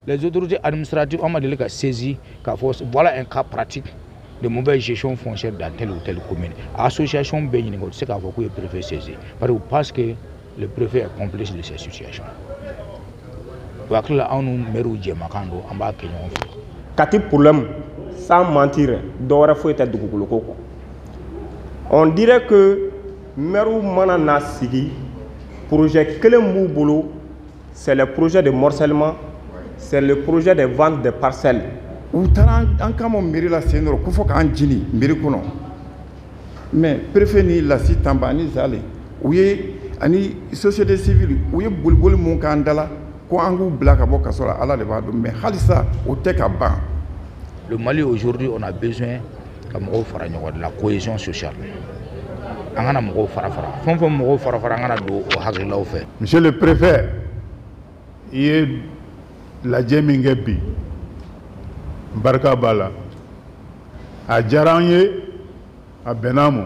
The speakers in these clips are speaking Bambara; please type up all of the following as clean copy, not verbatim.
Les autorités administratives ont dit qu'à saisi, voilà un cas pratique de mauvaise gestion foncière dans telle ou telle commune. L'association Bénin, c'est qu'à le préfet saisi. Parce que le préfet est complice de ces situations. Kati problème, sans mentir, on dirait que Meru Manana Sigi, projet Kelembou, c'est le projet de morcellement, c'est le projet de vente des parcelles. Mais préfet ni la site en bani zale, où est une société civile, où est Boulboul Moukandala, quoi en black à Bokasola, à la levade, mais Halissa, au Tekaban. Le Mali aujourd'hui, on a besoin de la cohésion sociale. Monsieur le préfet, il est la Djemingepi, Barka Bala, à Djaranye, à Benamo.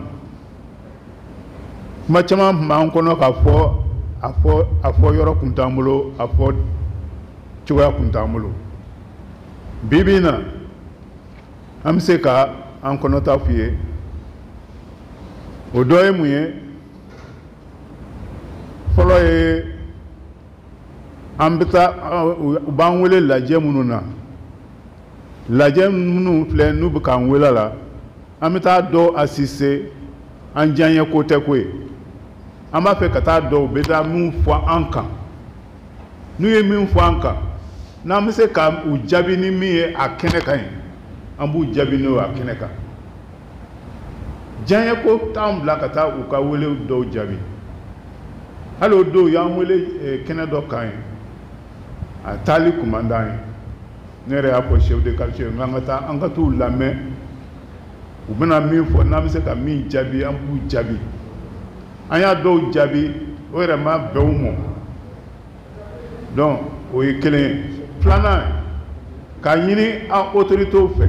Machama Mankono a fo Yoro Kuntamulo, a fo Chua Kuntamulo. Bibina, Amseka, Ankonota Fie. Odoye mouye folo ye ambita ban wele lajɛ minnu na lajɛ minnu filɛ n'u bɛ k'an wele la an bɛ taa dɔw asise an diyaɲɛ ko tɛ ko ye an b'a fɛ ka taa dɔw bɛ taa min fɔ an kan n'u ye min fɔ an kan n'an bɛ se ka u jaabi ni min ye a kɛnɛ kan ye an b'u jaabi n'o a kɛnɛ kan. Diyaɲɛ ko t'an bila ka taa u ka wele dɔw jaabi hali o don y'an wele kɛnɛ dɔ kan ye a taali kumandan ye ne yɛrɛ y'a fɔ chef de quartier n k'an ka taa an ka t'u lamɛn u bɛna min fɔ n'an bɛ se ka min jaabi an b'u jaabi an y'a dɔw jaabi o yɛrɛ ma bɛn u ma donc o ye kelen ye filanan k'a ɲini an autorités fɛ.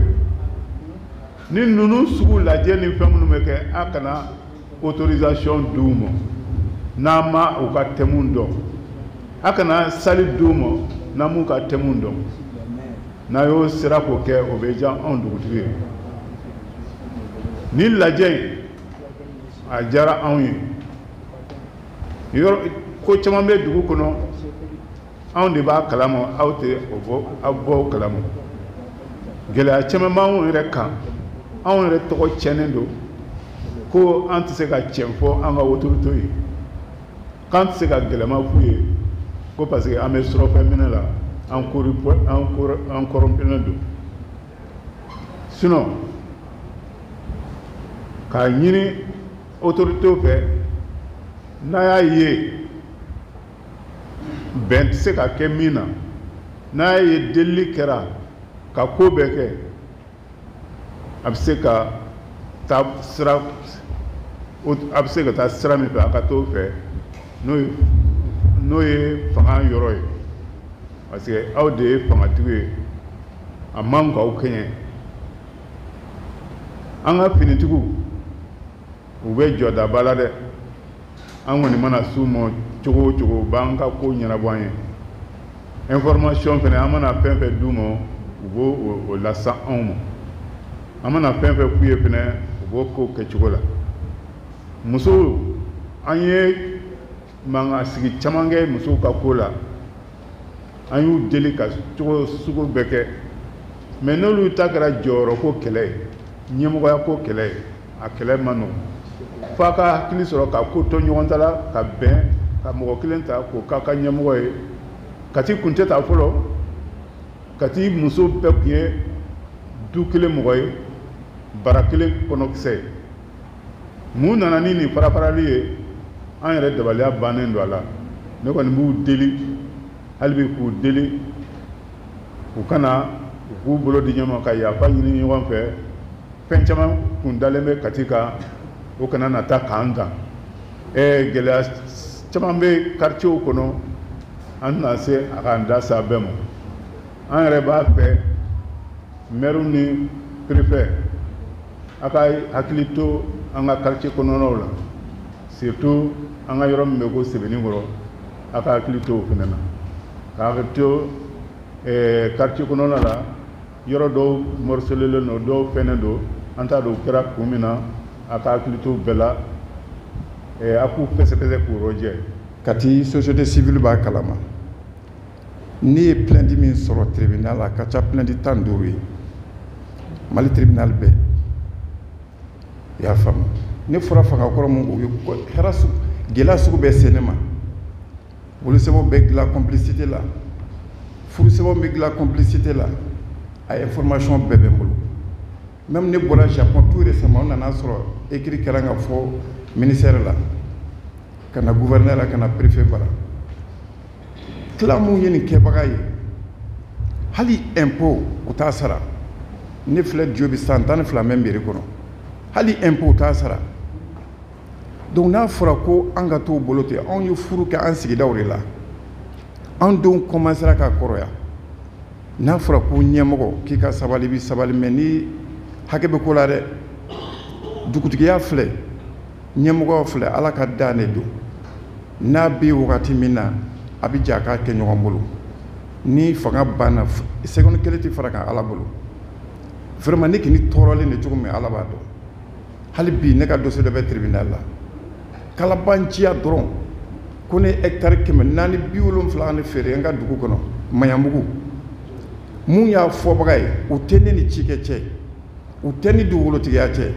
Ni nous sugu lajɛ ni fɛn minnu bɛ kɛ a kana autorisation d'u ma n'an ma u ka thème dɔn a kana sali d'u ma n'an m'u ka thème dɔn n'a y'o sera k'o kɛ o bɛ diya anw dugutigi ye ni lajɛ in a diyara anw ye yɔrɔ ko caman bɛ dugu kɔnɔ anw de b'a kalama aw tɛ aw bɔ o kalama gɛlɛya caman b'anw yɛrɛ kan. Anw yɛrɛ tɔgɔ cɛnnen don ko an tɛ se ka tiɲɛ fɔ an ka autorité ye k'an tɛ se ka gɛlɛma f'u ye ko parce que an bɛ surɔfɛn minɛ la an corrompulen don sinon k'a ɲini autorité fɛ n'a y'a ye bɛn tɛ se ka kɛ min na n'a y'a ye delili kɛra ka ko bɛɛ kɛ. A bɛ se ka taa sira min fɛ a ka t'o fɛ n'o ye fanga yɔrɔ ye parce que aw de ye fangatigi ye a man k'aw kɛɲɛ an ka finitigiw u bɛ jɔdaba la dɛ an kɔni mana s'u ma cogo o cogo u b'an ka ko ɲɛnabɔ an ye information fɛnɛ an mana fɛn fɛn d'u ma u b'o lase anw ma. An mana fɛn fɛn f'u ye fɛnɛ u b'o ko kɛcogo la musow an ye mankan sigi caman kɛ musow ka ko la an y'u deli ka cogo sugu bɛɛ kɛ mais n'olu ta kɛra jɔyɔrɔ ko kɛlɛ ye ɲɛmɔgɔya ko kɛlɛ ye a kɛlɛ ma nɔgɔn f'a ka hakili sɔrɔ ka ko to ɲɔgɔn ta la ka bɛn ka mɔgɔ kelen ta k'o k'a ka ɲɛmɔgɔ ye Kati kun tɛ ta fɔlɔ Kati muso bɛɛ kun ye du kelen mɔgɔ ye bara kelen kɔnɔkisɛ ye mun nana ni nin farafarali ye an yɛrɛ dabaliya bannen don a la ne kɔni b'u deli hali bi k'u deli u kana u k'u bolo di ɲɔgɔn ma ka yafa ɲini ɲɔgɔn fɛ fɛn caman kun dalen bɛ Kati kan o kana na taa k'an dan gɛlɛya caman bɛ quartierw kɔnɔ an tɛna se a k'an da se a bɛɛ ma an yɛrɛ b'a fɛ maire ni préfet a ka hakili to an ka quartier kɔnɔnaw la surtout an ka yɔrɔ min bɛ ko Sebenikɔrɔ a ka hakili to o fana na k'a hakili to quartier kɔnɔna la yɔrɔ dɔw morcelelen don dɔw fɛnnen don an t'a dɔn u kɛra kun min na a ka hakili to bɛɛ la a k'u pɛsɛ-pɛsɛ k'u yɔrɔ jɛ. Kati société civile b'a kalama n'i ye plainte min sɔrɔ tribunal la a ka ca plainte 15 ye Mali tribunal bɛɛ i y'a faamu ne fɔra fanga kɔrɔ mun u ye hɛrɛ gɛlɛya sugu bɛɛ se ne ma wolusɛbɛnw bɛ dilan complicité la furusɛbɛnw bɛ dilan complicité la a information bɛɛ bɛ n bolo même ne bɔra Japon tout récemment on nana sɔrɔ écrit kɛra ka fɔ ministère la ka na gouverneur la ka na préfet bara tila mun ye nin kɛbaga ye hali impôt u t'a sara ne filɛ Jobi san 12 mɛ mairie kɔnɔ hali impôt u t'a sara donc n'a fɔra ko an ka t'o bolo ten anw ye furu kɛ an sigidaw de la an denw commencera ka kɔrɔya n'a fɔra ko ɲɛmɔgɔ k'i ka sabali i bɛ sabali mɛ ni hakɛ bɛ ko la dɛ dugutigiya filɛ ɲɛmɔgɔ filɛ ala ka da ne don n'a bɛ wagati min na a bɛ jɛ a k'a kɛ ɲɔgɔn bolo ni fanga banna seconde kelen tɛ fara kan ala bolo vraiment ne kɔni tɔɔrɔlen de cogo min ala b'a dɔn hali bi ne ka dossier dɔ bɛ tribunal la kalabanciya dɔrɔn ko ne hectare 470 ne feere n ka dugu kɔnɔ Maɲanbugu mun y'a fɔbaga ye u tɛ ne ni cikɛ cɛ u tɛ ni dugukolotigiya cɛ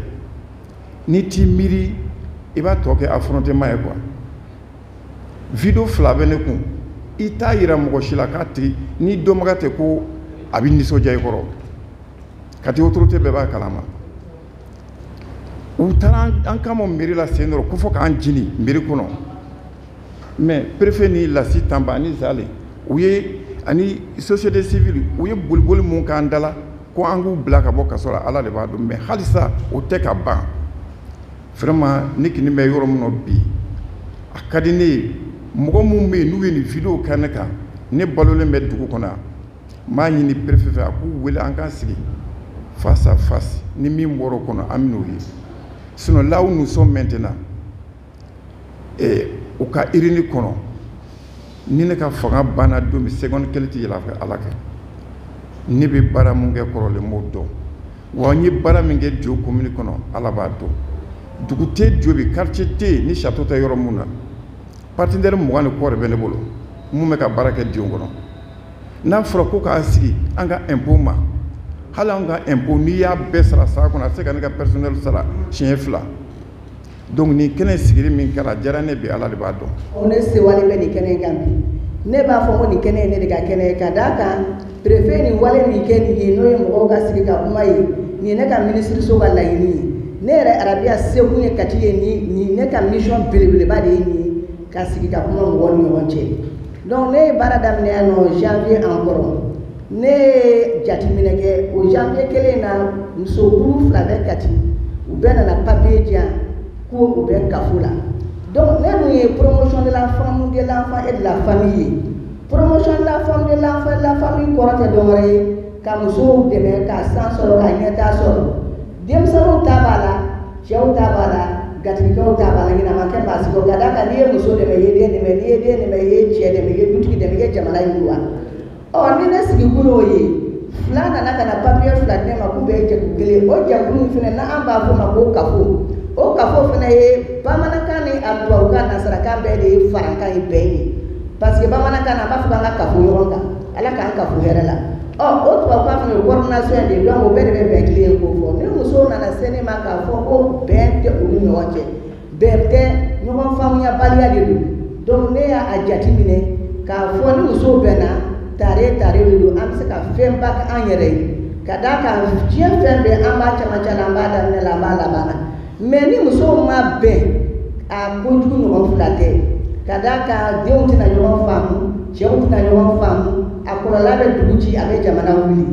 ni t'i miiri i b'a tɔ kɛ affrontement ye quoi video 2 bɛ ne kun i t'a yira mɔgɔ si la k'a tigi ni dɔnbaga tɛ ko a bɛ nisɔndiya i kɔrɔ kati autorité bɛɛ b'a kalama u taara an kama mairie la sen dɔrɔn ko fɔ k'an jini mairie kɔnɔ mais préfet ni Lasi Tanba ani Zale u ye ani société civile u ye boliboli mun k'an dala ko an k'u bila ka bɔ kaso la ala de b'a dɔn mais halisa o tɛ ka ban vraiment ne kɔni bɛ yɔrɔ min na bi a ka di ne ye mɔgɔ minnu bɛ yen n'u ye nin video kɛ ne kan ne balolen bɛ dugu kɔnɔ yan n b'a ɲini préfet fɛ a k'u wele an k'an sigi face à face ni min bɔra o kɔnɔ an bɛ n'o ye sinon là où nous sommes maintenant u ka irini kɔnɔ ni ne ka fanga banna don min seconde kelen tɛ yɛlɛ ala kɛ ne bɛ baara mun kɛ kɔrɔlen m'o dɔn wa n ye baara min kɛ Jo commune kɔnɔ ala b'a dɔn dugu tɛ Jobi quartier tɛ yen ni château tɛ yɔrɔ mun na partenaire 20 ni kɔ de bɛ ne bolo mun bɛ ka baara kɛ Dion kɔnɔ n'a fɔra ko k'a sigi an ka impôt ma hali an ka impôt n'i y'a bɛɛ sara san kɔnɔ a tɛ se ka ne ka personnel sara siɲɛ 2 donc nin kɛnɛ sigili min kɛra diyara ne bi ala de b'a dɔn. ne sewale bɛ nin kɛnɛ kan bi ne b'a fɔ ko nin kɛnɛ ye ne de ka kɛnɛ ye ka d'a kan préfet nin wale min kɛ nin ye n'o ye mɔgɔw ka sigi ka kuma ye nin ye ne ka ministiriso ka laɲini ye ne yɛrɛ arabiya sekun ye kati ye nin ne ka mission belebeleba de ye nin ye ka sigi ka kuma mɔgɔw ni ɲɔgɔn cɛ donc ne ye baara daminɛ yan nɔ janvier en kɔrɔ ne ye jateminɛ kɛ o janvier kelen na musokuru 2 bɛ kati u bɛɛ nana papier di yan ko u bɛ kafo la donc ne dun ye promotion de la femme de l'enfant et de la famille ye promotion de la femme de l'enfant et de la famille kɔrɔ tɛ dɔwɛrɛ ye ka musow dɛmɛ ka san sɔrɔ ka ɲɛtaa sɔrɔ denmisɛnninw ta b'a la cɛw ta b'a la gatigikɛw ta b'a la ɲinama kɛ maa sigi ka d'a kan n'i ye muso dɛmɛ i ye den dɛmɛ n'i ye den dɛmɛ i ye cɛ dɛmɛ i ye dutigi dɛmɛ i ye jamana yiriwa ni ne sigi kun y'o ye 2 nana ka na papier 2 di ne ma k'u bɛ jɛkulu kelen o jɛkulu in fɛnɛ n'an b'a fɔ o ma ko kafo o kafo fɛnɛ ye bamanankan ni a tubabukan nansarakan bɛɛ de ye farankan ye bɛn ye parce que bamanankan na an b'a fɔ k'an ka kafo ɲɔgɔn kan ala k'an kafo hɛrɛ la o tubabukan fɛnɛ ye coordination de donc o bɛɛ de bɛ bɛn kelen ye k'o fɔ ni musow nana se ne ma k'a fɔ ko bɛn tɛ olu ɲɔgɔn cɛ bɛn tɛ ɲɔgɔn faamuyabaliya de don donc ne y'a jate minɛ k'a fɔ ni musow bɛnna tare de don an bɛ se ka fɛnba kɛ an yɛrɛ ye ka d'a kan diɲɛ fɛn bɛɛ an b'a camancɛ la an b'a daminɛ la an b'a laban na mais ni musow ma bɛn a kojugu ɲɔgɔn 2 tɛ ka d'a kan denw tɛna ɲɔgɔn faamu cɛw tɛna ɲɔgɔn faamu a kɔlɔlɔ bɛ dugu ci a bɛ jamana wuli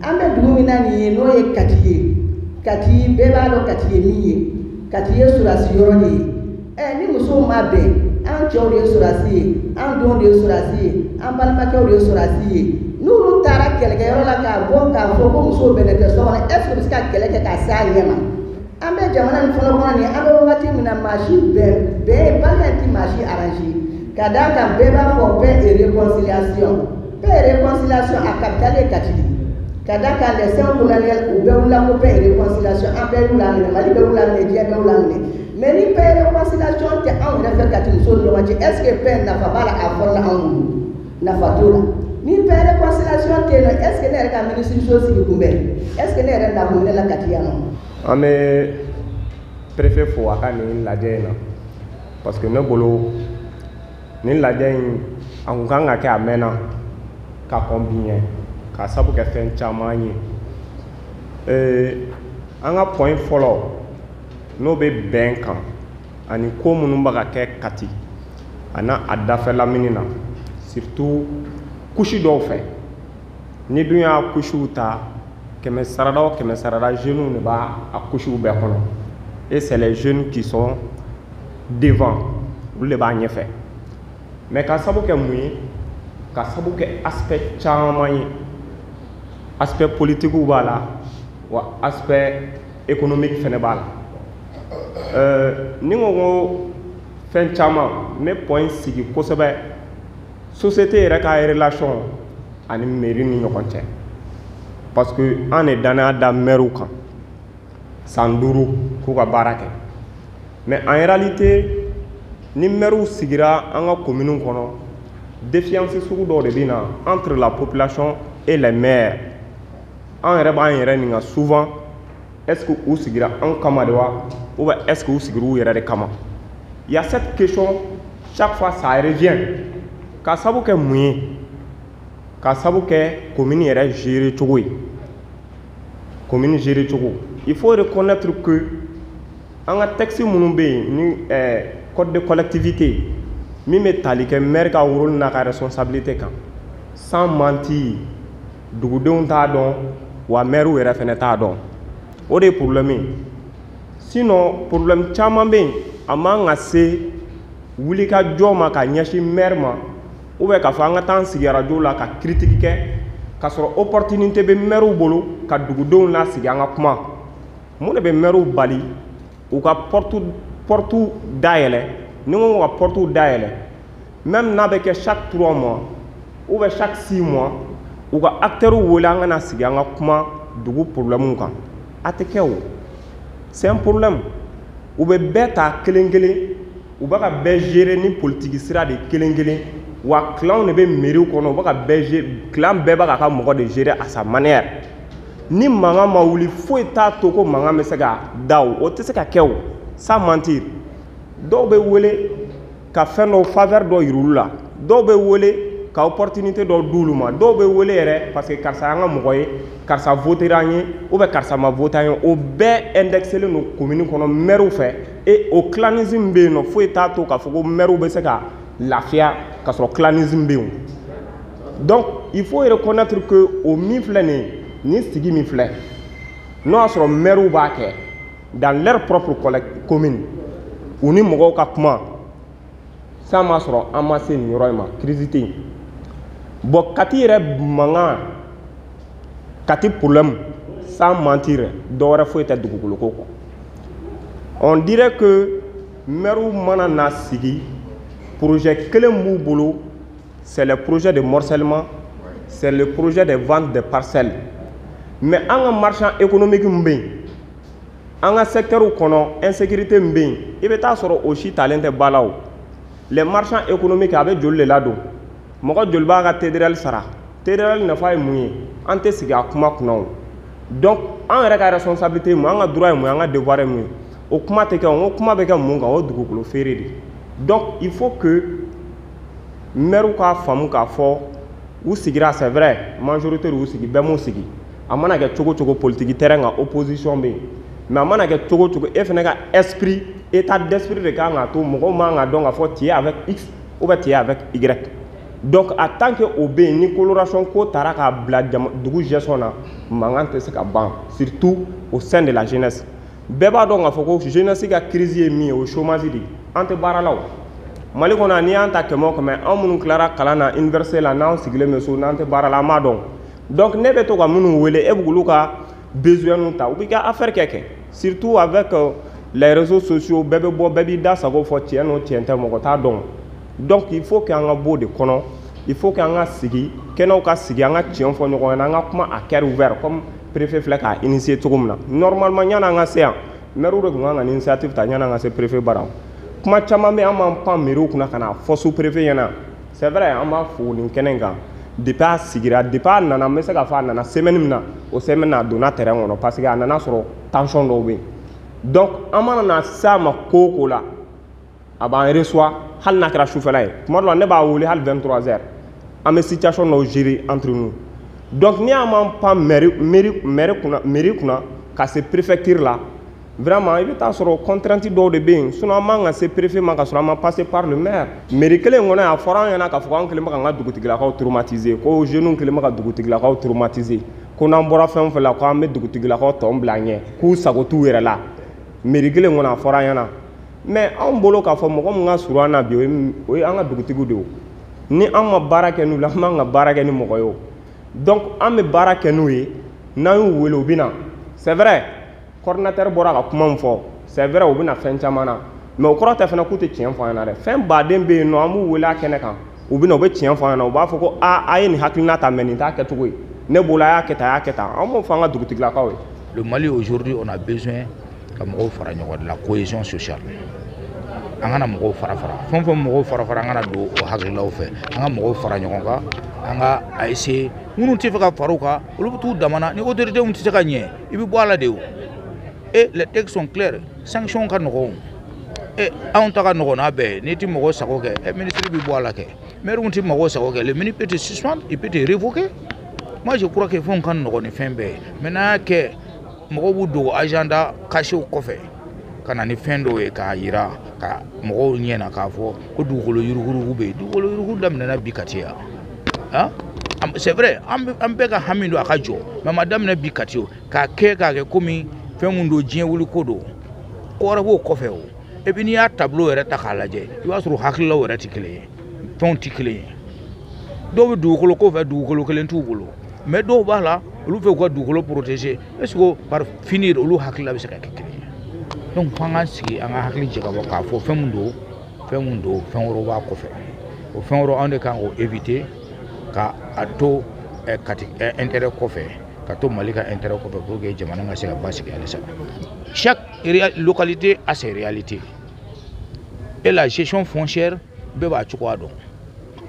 an bɛ dugu min na nin ye n'o ye kati ye kati bɛɛ b'a dɔn kati ye min ye kati ye surasi yɔrɔ de ye ni musow ma bɛn an cɛw de ye surasi ye an denw de ye surasi ye an balimakɛw de ye surasi ye n'olu taara kɛlɛkɛyɔrɔ la k'a bɔ k'a fɔ ko musow bɛnnen tɛ so kɔnɔ est ce que u bɛ se ka kɛlɛ kɛ k'a se a ɲɛ ma an bɛ jamana nin fɔlɔ kɔnɔ nin an bɛ wagati min na maa si bɛɛ baliya tɛ maa si arrangé ka d'a kan bɛɛ b'a fɔ paix et réconciliation paix et réconciliation à capitale Katili. Kadaka les saints coloniales ou Béoula pour paix et réconciliation en Béoula, Mali Béoula, Média Béoula. Mais ni paix et réconciliation, tu as un reflet Katili sur le match. Est-ce que paix n'a pas la avoir la en n'a pas tout là? Ni paix et réconciliation, est-ce que n'est pas ministre de choses qui est-ce que n'est pas la Katiliano? Mais préfet faut akani la djena parce que nebolo ni la djen anganga ke amena ka combien ka sabu ke fen chamani anga point follow no be benka ani ko munu baga ke kati ana adafa la minina surtout kushi do fe ni dunya kushuta keme sarada jeunes ne ba akushu be kono. Et c'est les jeunes qui sont devant le bagné fait. Mais quand ça bouge mouillé, quand ça bouge aspect charmant, aspect politique ou bala, ou aspect économique fenebal. Nous avons fait charmant, mais point si qui cause société est en relation avec mairie ni yokonche. Parce que on est dans un meruka. Sanduru kuka barake. Mais en réalité, ni meru sigira anga commune kono défiance sugu do de bina entre la population et les maires. En réalité, souvent est-ce que ou sigira en kamadewa ou est-ce que ou sigiru yere de kama. Il y a cette question chaque fois ça revient. Ka sabu ke muyi ka sabu ke commune yere gérer chogoy. Commune gérer chogo. Il faut reconnaître que en un texte ni code de collectivité mi metali ke maire ka rôle na ka responsabilité kan sans mentir dugudenw t'a dɔn wa maire yɛrɛ fɛnɛ t'a dɔn o de problème sinon problème caman bɛ yen a man ka se wulikajɔ ma ka ɲɛsin maire ma ou bien k'a fɔ an ka taa an sigi radio la ka critique kɛ k'a sɔrɔ opportunité bɛ maire bolo ka dugudenw la sigi an ka kuma mun de bɛ maire bali u ka porte dayɛlɛ ni ko ka porte dayɛlɛ même n'a bɛ kɛ chaque 3 mois ou bien chaque 6 mois u ka acteur wele an ka na sigi an ka kuma dugu problème kan a tɛ kɛ o c'est un problème u bɛ bɛɛ ta kelen kelen u bɛ ka bɛɛ gérer ni politique sira de kelen kelen wa clan ne bɛ mairie kɔnɔ u bɛ ka bɛɛ gérer clan bɛɛ bɛ ka mɔgɔ de gérer à sa manière ni mankan ma wuli foyi t'a to ko mankan bɛ se ka da o tɛ se ka kɛ o sans mentir dɔw bɛ wele ka fɛn dɔ faveur dɔ yir'u la dɔw bɛ wele ka opportunité dɔ d'olu ma dɔw bɛ wele yɛrɛ parce que karisa y'an ka mɔgɔ ye karisa votera an ye ou bien karisa ma voté an ye o bɛɛ indexelen don commune kɔnɔ maire fɛ et o clanisme bɛ yen nɔ foyi t'a to k'a fɔ ko maire bɛ se ka lafiya k'a sɔrɔ clanisme bɛ yen donc il faut reconnaître que o min filɛ nin ye ni sigi min filɛ n'o y'a sɔrɔ maire b'a kɛ dans leur propre commune u ni mɔgɔw ka kuma ça m'a sɔrɔ an ma se nin yɔrɔ in ma crise tɛ yen bon kati yɛrɛ mankan kati problème sans mentir dɔwɛrɛ foyi tɛ dugukoloko kɔ on dirait que maire mana na sigi projet kelen b'u bolo c'est le projet de morcellement c'est le projet de vente de parcelles mais an ka marchand économique min bɛ yen an ka secteur kɔnɔ insécurité min bɛ yen i bɛ taa sɔrɔ o si talen tɛ ba la o les marchands économiques a bɛ joli de ladon mɔgɔ joli b'a ka TDRL sara TDRL nafa ye mun ye an tɛ sigi a kuma kunna o donc an yɛrɛ ka responsabilité ye mun an ka droit ye mun an ka devoir ye mun ye o kuma tɛ kɛ o kuma bɛ kɛ mun kan o dugukolo feere de donc il faut que maire k'a faamu k'a fɔ u sigira c'est vrai majorité de u sigi bɛɛ m'u sigi a mana kɛ cogo cogo politique terrain kan opposition bɛ yen mais a mana kɛ cogo cogo e fɛnɛ ka esprit état d'esprit de kan ka to mɔgɔw man ka dɔn k'a fɔ tu es avec X ou bien tu es avec Y donc en tant que o bɛ yen ni coloration ko taara k'a bila dugu gestion na mankan tɛ se ka ban surtout au sein de la jeunesse bɛɛ b'a dɔn k'a fɔ ko jeunesse ka crise ye min ye o chômage de an tɛ baara la o Mali kɔnɔ n'i y'an ta kɛmɛ o kɛmɛ an minnu tilara kalan na université la n'an sigilen bɛ so n'an tɛ baara la an b'a dɔn donc ne bɛ to ka minnu wele e b'olu ka besoin ta u b'i ka affaire kɛ surtout avec les réseaux sociaux bɛɛ bɛ bɔ bɛɛ b'i da sago fɔ tiɲɛ n'o tiɲɛ tɛ mɔgɔ t'a dɔn donc il faut que an ka bɔ o de kɔnɔ il faut que anga sigi keno ka sigi anga tiɲɛ fɔ ɲɔgɔn ɲɛna anga kuma à cœur ouvert comme préfet filɛ k'a initier cogo min na normalement ɲana anga se yan maire de kun kan ka initiative ta ɲana anga se préfet bara kuma caman bɛ an b'an pan mairie kunna ka na fɔ sous préfet ɲɛna c'est vrai an b'a fo nin kɛnɛ in kan depuis a sigira depuis a nana n bɛ se k'a fɔ a nana semaine min na o semaine na a donna terrain kɔnɔ parce que a nana sɔrɔ tension dɔw bɛ yen donc an mana na s'a ma ko o ko la a b'an reçoit hali n'a kɛra sufɛla ye tuma dɔ la ne b'a wele hali 23 heures an bɛ situation dɔw gérer entre nous donc ni an m'an pan mairie kunna ka se préfecture la vraiment il bɛ taa sɔrɔ contrainte dɔw de bɛ yen sinon an man ka se préfet ma ka sɔrɔ an ma passer par le maire mairie kelen kɔnɔ a fɔra an ɲɛna k'a fɔ k'an kɛlen bɛ k'an ka dugutigilakaw traumatiser ko jeunes kɛlen bɛ ka dugutigilakaw traumatiser ko n'an bɔra fɛn o fɛn la ko an bɛ dugutigilakaw tɔn bila ɲɛ k'u sago t'u yɛrɛ la mairie kelen kɔnɔ a fɔra an ɲɛna mais anw bolo k'a fɔ mɔgɔ min ka surun an na bi o ye an ka dugutigiw de ye ni an ma baara kɛ n'u la an b'an ka baara kɛ ni mɔgɔ ye o donc an bɛ baara kɛ n'u ye n'an y'u wele u bɛ na c'est vrai coordinateur bɔra ka kuma min fɔ c'est vrai u bɛ na fɛn caman na mais o kɔrɔ tɛ fana k'u tɛ tiɲɛ fɔ an ɲɛna dɛ fɛn baden bɛ yen nɔ an b'u wele a kɛnɛ kan u bɛ na u bɛ tiɲɛ fɔ an ɲɛna u b'a fɔ ko a ye nin hakilina ta mais nin t'a kɛcogo ye ne bolo a y'a kɛ tan a y'a kɛ tan an b'o fɔ an ka dugutigilakaw ye. Le Mali aujourd'hui on a besoin ka mɔgɔw fara ɲɔgɔn de la cohésion sociale an kana mɔgɔw fara fɛn fɛn mɔgɔw fara an kana don o hakililaw fɛ an ka mɔgɔw fara ɲɔgɔn kan an ka a essayer minnu tɛ fɛ ka fara u kan olu bɛ t'u damana ni autorité tɛ se ka ɲɛ i bɛ bɔ a la de o et les textes sont clairs sanction ka nɔgɔn et anw ta ka nɔgɔn n'a bɛɛ n'i tɛ mɔgɔ sago kɛ ministre bɛ bɔ a la kɛ maire tɛ mɔgɔ sago kɛ le ministre peut te suspendre il peut te révoquer moi je crois que fɛnw ka nɔgɔn ni fɛn bɛɛ mais n'a y'a kɛ mɔgɔw b'u dogo agenda caché kɔfɛ ka na ni fɛn dɔw ye k'a yira ka mɔgɔw ɲɛna k'a fɔ ko dugukolo yuruguyurugu bɛ yen dugukolo yurugu daminɛna bi ka ci yan c'est vrai an bɛɛ ka hami don a ka jɔ mais a ma daminɛ bi ka ci o k'a kɛ komi fɛn min don diɲɛ wuli ko don ko wɛrɛ b'o kɔfɛ o et puis n'i y'a tableau yɛrɛ ta k'a lajɛ i b'a sɔrɔ hakililaw yɛrɛ tɛ kelen ye fɛnw tɛ kelen ye dɔw bɛ dugukolo ko fɛ dugukolo kelen t'u bolo mais dɔw b'a la olu fɛ u ka dugukolo protéger est-ce que par finir olu hakilila bɛ se ka kɛ kelen ye donc f'an ka sigi an ka hakili jɛ ka bɔ k'a fɔ fɛn min don fɛn wɛrɛw b'a kɔfɛ o fɛn wɛrɛw an de kan k'o éviter ka a to intérêt kɔfɛ ka to Mali ka intérêt kɔfɛ pour que jamana ka se ka basigi halisa chaque localité a ses réalités et la gestion foncière bɛɛ b'a cogoya dɔn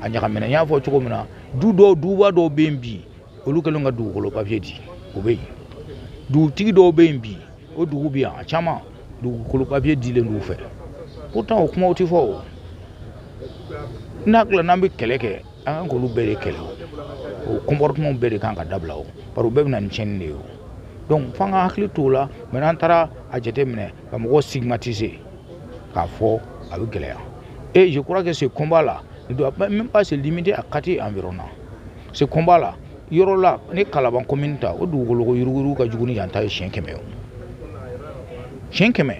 a ɲagamina n y'a fɔ cogo min na duba dɔw bɛ yen bi olu kɛlen ka dugukolo papier di o bɛ yen dugutigi dɔw bɛ yen bi o dugu bɛ yan a caman dugukolo papier dilen d'u fɛ pourtant o kumaw tɛ fɔ o n'a hakili la n'an bɛ kɛlɛ kɛ an kan k'olu bɛɛ de kɛlɛ o comportement bɛɛ de kan ka dabila o bari o bɛɛ bɛ na ni tiɲɛni de ye o donc f'an ka hakili t'o la mais n'an taara a jateminɛ ka mɔgɔw stigmatiser k'a fɔ a bɛ gɛlɛya et je crois que ce combat là ne doit même pas se limiter à quartier environnant ce combat là yɔrɔ la ni Kalaban commune ta o dugukolo ko yuruguyurugu ka jugu ni yan ta ye siɲɛ 100 o siɲɛ 100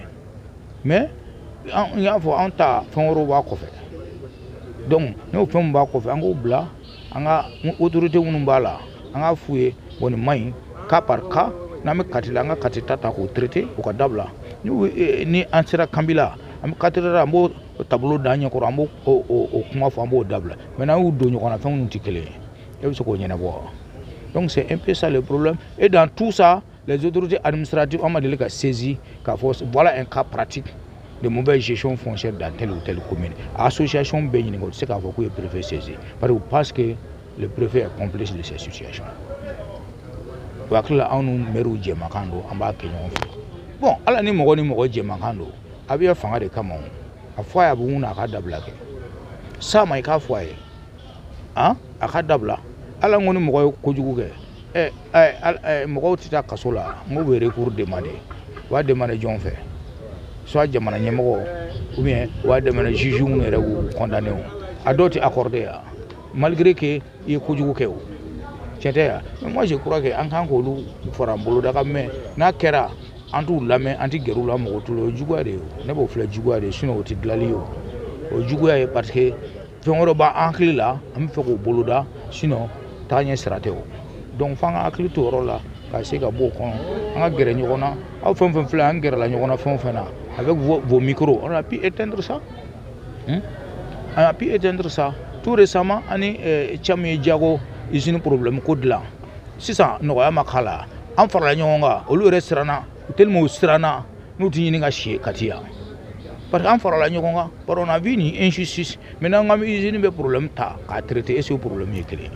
mais n y'a fɔ an ta fɛn wɛrɛw b'a kɔfɛ donc n'o fɛnw b'a kɔfɛ an k'o bila an ka autorité minnu b'a la an k'a f'u ye bon nin man ɲi cas par cas n'an bɛ kati la an ka kati ta k'o traiter o ka dabila ni an sera Kanbi la an bɛ kati la an b'o tableau da an ɲɛkɔrɔ an b'o o kuma fɔ an b'o dabila mais n'an y'u don ɲɔgɔn na fɛn minnu tɛ kelen ye e bɛ se k'o ɲɛnabɔ donc c'est un peu ça le problème et dans tout ça les autorités administratives on m'a délé qu'à saisir qu'à force voilà un cas pratique de mauvaise gestion foncière dans telle ou telle commune association bɛɛ ɲininka o tɛ se k'a fɔ k'u ye préfet saisir parce que le préfet est complice de ces situations o hakili la anw ni maires jɛmakan don an b'a kɛ ɲɔgɔn fɛ bon ala ni mɔgɔ jɛmakan don a bɛ fanga de kama a fɔ a ye a bɛ mun na a ka dabila kɛ s'a ma i k'a fɔ a ye a ka dabila ala n ko ni mɔgɔ ye kojugu kɛ mɔgɔw tɛ taa kaso la n ko bɛ recours demander u b'a demander jɔn fɛ soit jamana ɲɛmɔgɔ ou bien u b'a demander juge minnu yɛrɛ y'u condamné o a dɔw tɛ accordé ya malgré que i ye kojugu kɛ o tiɲɛ tɛ ya mais moi je crois que an kan k'olu fara an bolo daga mais n'a kɛra an t'u lamɛn an tɛ gɛrɛ u la mɔgɔ t'u la o ye juguya de ye o ne b'o filɛ juguya de ye sinon o tɛ dilanli ye o juguya ye parce que fɛn wɛrɛ b'an hakili la an bɛ fɛ k'o boloda sinon tagaɲɛ sira tɛ o donc f'an ka hakili to yɔrɔ la ka se ka bɔ o kɔnɔ an ka gɛrɛ ɲɔgɔn na aw fɛn fɛn filɛ an gɛrɛla ɲɔgɔn na fɛn o fɛn na avec vos micros on a pu éteindre ça on a pu éteindre ça tout récemment ani Tchami Diago usine problème ko dilan sisan nɔgɔya ma k'a la an farala ɲɔgɔn kan olu yɛrɛ siranna tellement siranna n'u ti ɲini ka si ka ti yan parce que an farala ɲɔgɔn kan parce qu'on a vu ni injustice maintenant an ka usine bɛ problème ta k'a traiter est-ce que problème ye kelen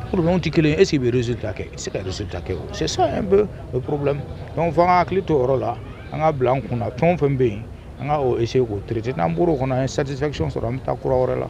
problème ti kelen est-ce que bɛ résultat kɛ i tɛ se ka résultat kɛ o c'est ça un peu le problème donc fo an ka hakili to o yɔrɔ la an ka bila an kunna fɛn o fɛn bɛ yen an ka o essayer k'o traiter n'an bɔr'o kɔnɔ an ye satisfaction sɔrɔ an bɛ taa kura wɛrɛ la.